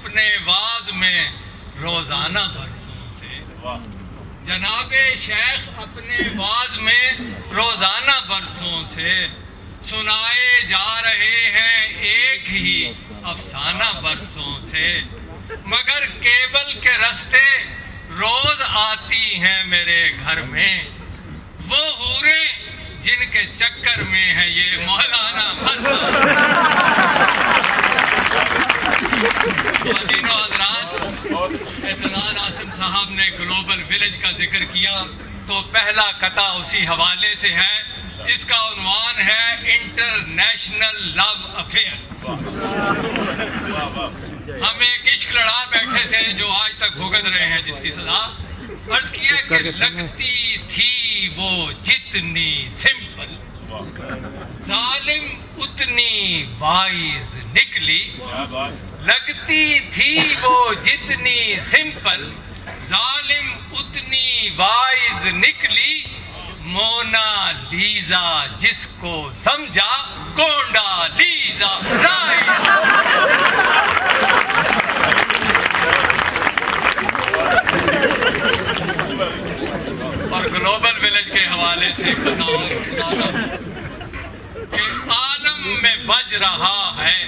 اپنے واز میں روزانہ برسوں سے، جناب شیخ اپنے واز میں روزانہ برسوں سے سنائے جا رہے ہیں ایک ہی افسانہ برسوں سے، مگر کیبل کے رستے روز آتی ہیں میرے گھر میں، وہ حوریں جن کے چکر میں ہے یہ مولانا خواتین و حضرات، اعتزاز عاصم صاحب نے گلوبل ولیج کا ذکر کیا تو پہلا قطعہ اسی حوالے سے ہے، اس کا عنوان ہے انٹرنیشنل لو افیئر۔ ہم ایک عشق لڑا بیٹھے تھے جو آج تک بھگت رہے ہیں جس کی سزا، عرض کیا کہ لگتی تھی وہ جتنی سمپل، ظالم اتنی وائز نکلی، لگتی تھی وہ جتنی سمپل، ظالم اتنی وائز نکلی، مونا لیزا جس کو سمجھا کونڈا لیزا رائے۔ اور گلوبل ولیج کے حوالے سے بتاؤں کہ عالم میں بج رہا ہے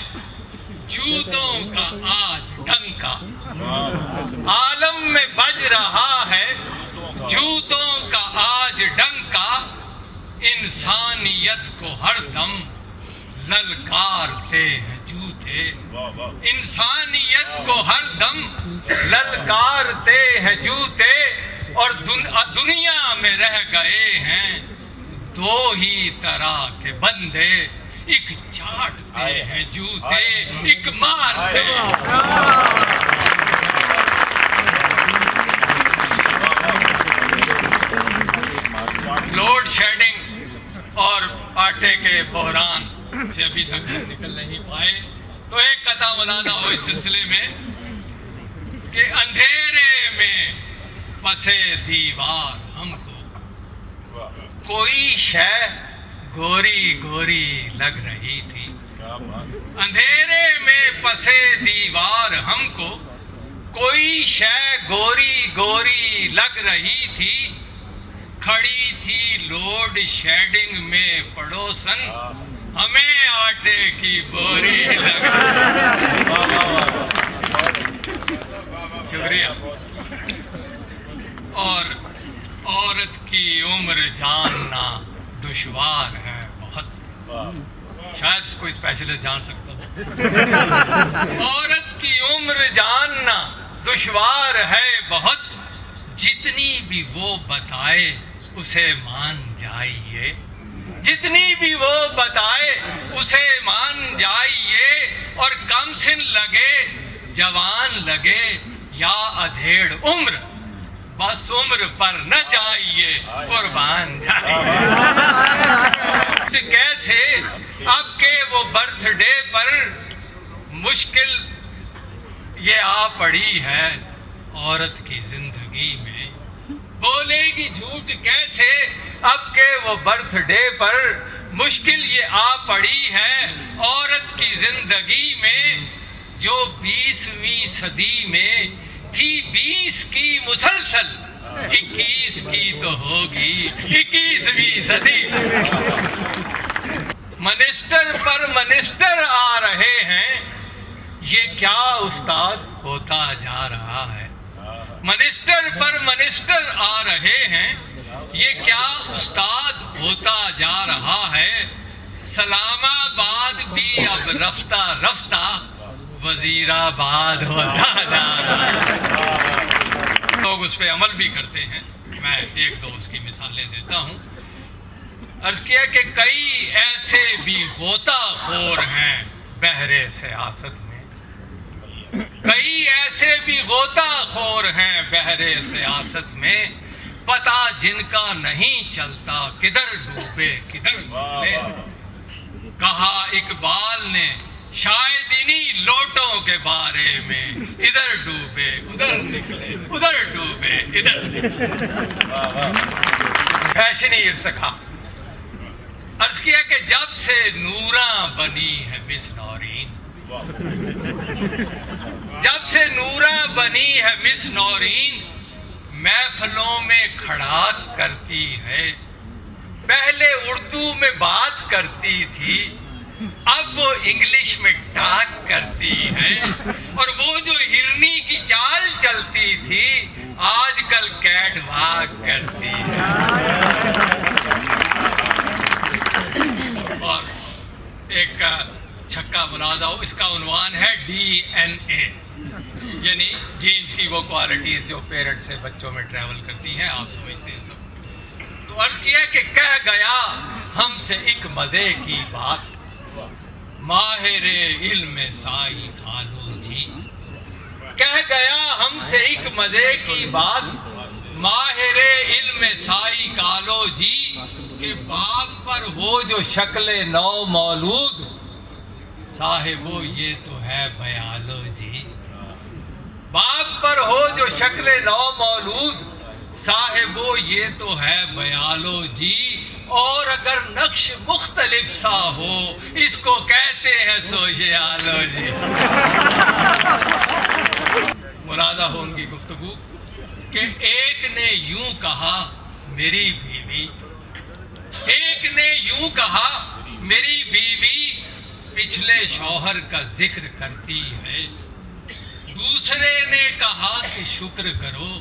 جوتوں کا آج ڈنکا، عالم میں بج رہا ہے جوتوں کا آج ڈنکا، انسانیت کو ہر دم للکارتے ہیں جوتے، انسانیت کو ہر دم للکارتے ہیں جوتے، اور دنیا میں رہ گئے ہیں دو ہی طرح کے بندے، ایک چاٹتے ہیں جوتے ایک مارتے ہیں۔ لوڈ شیڈنگ اور آٹے کے بحران سے ابھی تک نکل نہیں پائے، تو ایک قطعہ بنانا ہو اس سلسلے میں کہ اندھیرے میں پسے دیوار ہم کو کوئی شے گوری گوری لگ رہی تھی، اندھیرے میں پسے دیوار ہم کو کوئی شے گوری گوری لگ رہی تھی، کھڑی تھی لوڈ شیڈنگ میں پڑوسن، ہمیں آٹے کی بوری لگ شکریہ۔ اور عورت کی عمر جاننا دشوار ہے بہت، شاید کوئی اسپیشلسٹ جان سکتا ہو۔ عورت کی عمر جاننا دشوار ہے بہت، جتنی بھی وہ بتائے اسے مان جائیے، جتنی بھی وہ بتائے اسے مان جائیے، اور کم سن لگے جوان لگے یا ادھیڑ عمر، بس عمر پر نہ جائیے قربان جائیے۔ کیسے اب کے وہ برتھ ڈے پر مشکل یہ آ پڑی ہے عورت کی زندگی میں، بولے گی جھوٹ کیسے اب کے وہ برتھ ڈے پر مشکل یہ آ پڑی ہے عورت کی زندگی میں، جو 20ویں صدی میں تھی 20 کی مسلسل، 21 کی تو ہوگی 21ویں صدی۔ منسٹر پر منسٹر آ رہے ہیں، یہ کیا استاد ہوتا جا رہا ہے، منسٹر پر منسٹر آ رہے ہیں، یہ کیا استاد ہوتا جا رہا ہے، سلام آباد بھی اب رفتہ رفتہ وزیر آباد ہوتا جا رہا ہے۔ لوگ اس پہ عمل بھی کرتے ہیں، میں ایک دو اس کی مثالیں دیتا ہوں۔ عرض کیا کہ کئی ایسے بھی غوطہ خور ہیں بحر سیاست میں، کئی ایسے بھی غوطہ خور ہیں بحر سیاست میں، پتہ جن کا نہیں چلتا کدھر ڈوبے کدھر نکلے۔ کہا اقبال نے شاید انہی لوٹوں کے بارے میں، ادھر ڈوبے ادھر نکلے ادھر ڈوبے ادھر نکلے۔ فیشنی ارتقا۔ عرض کیا کہ جب سے نوراں بنی ہے بسنورین، جب سے نورا بنی ہے مس نورین محفلوں میں کھڑاک کرتی ہے. پہلے اردو میں بات کرتی تھی اب وہ انگلش میں ٹاک کرتی ہے. اور وہ جو ہرنی کی چال چلتی تھی آج کل کیٹ واک کرتی ہے. اور ایک چھکا ملازہ ہو, اس کا عنوان ہے DNA, یعنی جینز کی وہ کوالٹیز جو پیرنٹ سے بچوں میں ٹریول کرتی ہیں, آپ سمجھتے ہیں سب. تو عرض کیا کہ کہہ گیا ہم سے ایک مزے کی بات, ماہر علم سائی کالو جی. کہہ گیا ہم سے ایک مزے کی بات, ماہر علم سائی کالو جی, کہ باپ پر ہو جو شکل نو مولود, صاحبو یہ تو ہے بیالوجی. باپ پر ہو جو شکل نو مولود, صاحبو یہ تو ہے بیالوجی. اور اگر نقش مختلف سا ہو اس کو کہتے ہیں سوشیالوجی. مرادہ ہو ان کی گفتگو کہ ایک نے یوں کہا میری بیوی, ایک نے یوں کہا میری بیوی پچھلے شوہر کا ذکر کرتی ہے. دوسرے نے کہا کہ شکر کرو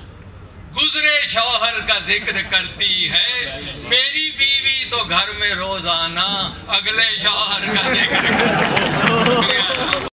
گزرے شوہر کا ذکر کرتی ہے. میری بیوی تو گھر میں روزانہ اگلے شوہر کا ذکر کرتی ہے.